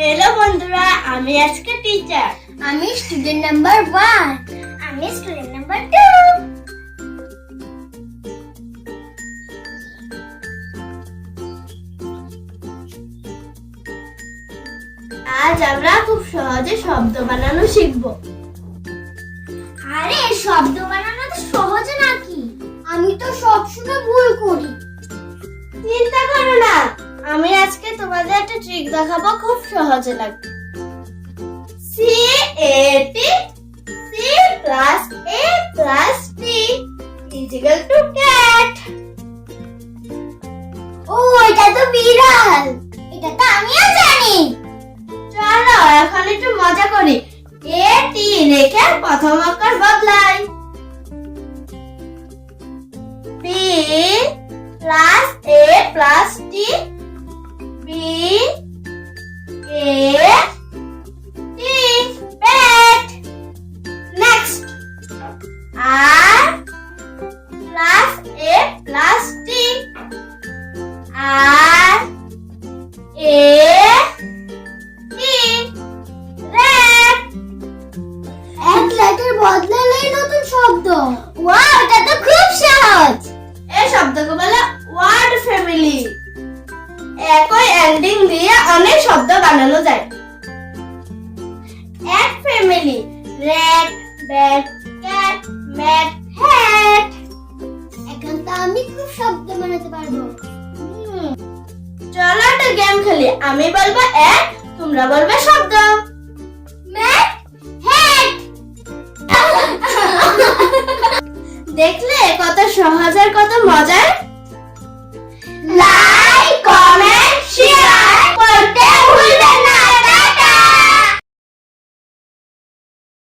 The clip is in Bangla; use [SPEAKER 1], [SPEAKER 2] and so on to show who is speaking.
[SPEAKER 1] হ্যালো বন্ধুরা, আমি আজকে টিচার।
[SPEAKER 2] আমি স্টুডেন্ট নাম্বার 1। আমি স্টুডেন্ট নাম্বার 2।
[SPEAKER 1] আজ আমরা খুব সহজে শব্দ বানানো শিখব।
[SPEAKER 2] আরে শব্দ বানানো তো সহজ নাকি? আমি তো সবসময় ভুল করি।
[SPEAKER 1] চিন্তা করো না, আমি আজকে তোমাদের একটা ট্রিক দেখাবো, খুব সহজে লাগবে। CAT C plus A plus T is equal to cat.
[SPEAKER 2] ও এটা তো বিড়াল, এটা তো আমিও জানি।
[SPEAKER 1] চলো এখন একটু মজা করি। AT রেখে প্রথম অক্ষর বদলাই। B plus A plus T B A T bat. Next R plus A plus T R A T rat.
[SPEAKER 2] এক লেটার বদলালেই নতুন শব্দ। ওয়াও, এটা তো খুব সহজ।
[SPEAKER 1] এই শব্দকে বলে ওয়ার্ড ফ্যামিলি। একই এন্ডিং দিয়ে অনেক শব্দ বানানো যায়। এক family: rat, bat, cat, mat, hat.
[SPEAKER 2] এখন তো আমি খুব শব্দ বানাতে পারবো।
[SPEAKER 1] চলো একটা গেম খেলি। আমি বলবো এক, তোমরা বলবে শব্দ।
[SPEAKER 2] Mat, head.
[SPEAKER 1] দেখলে কত সহজ আর কত মজার।
[SPEAKER 2] লাল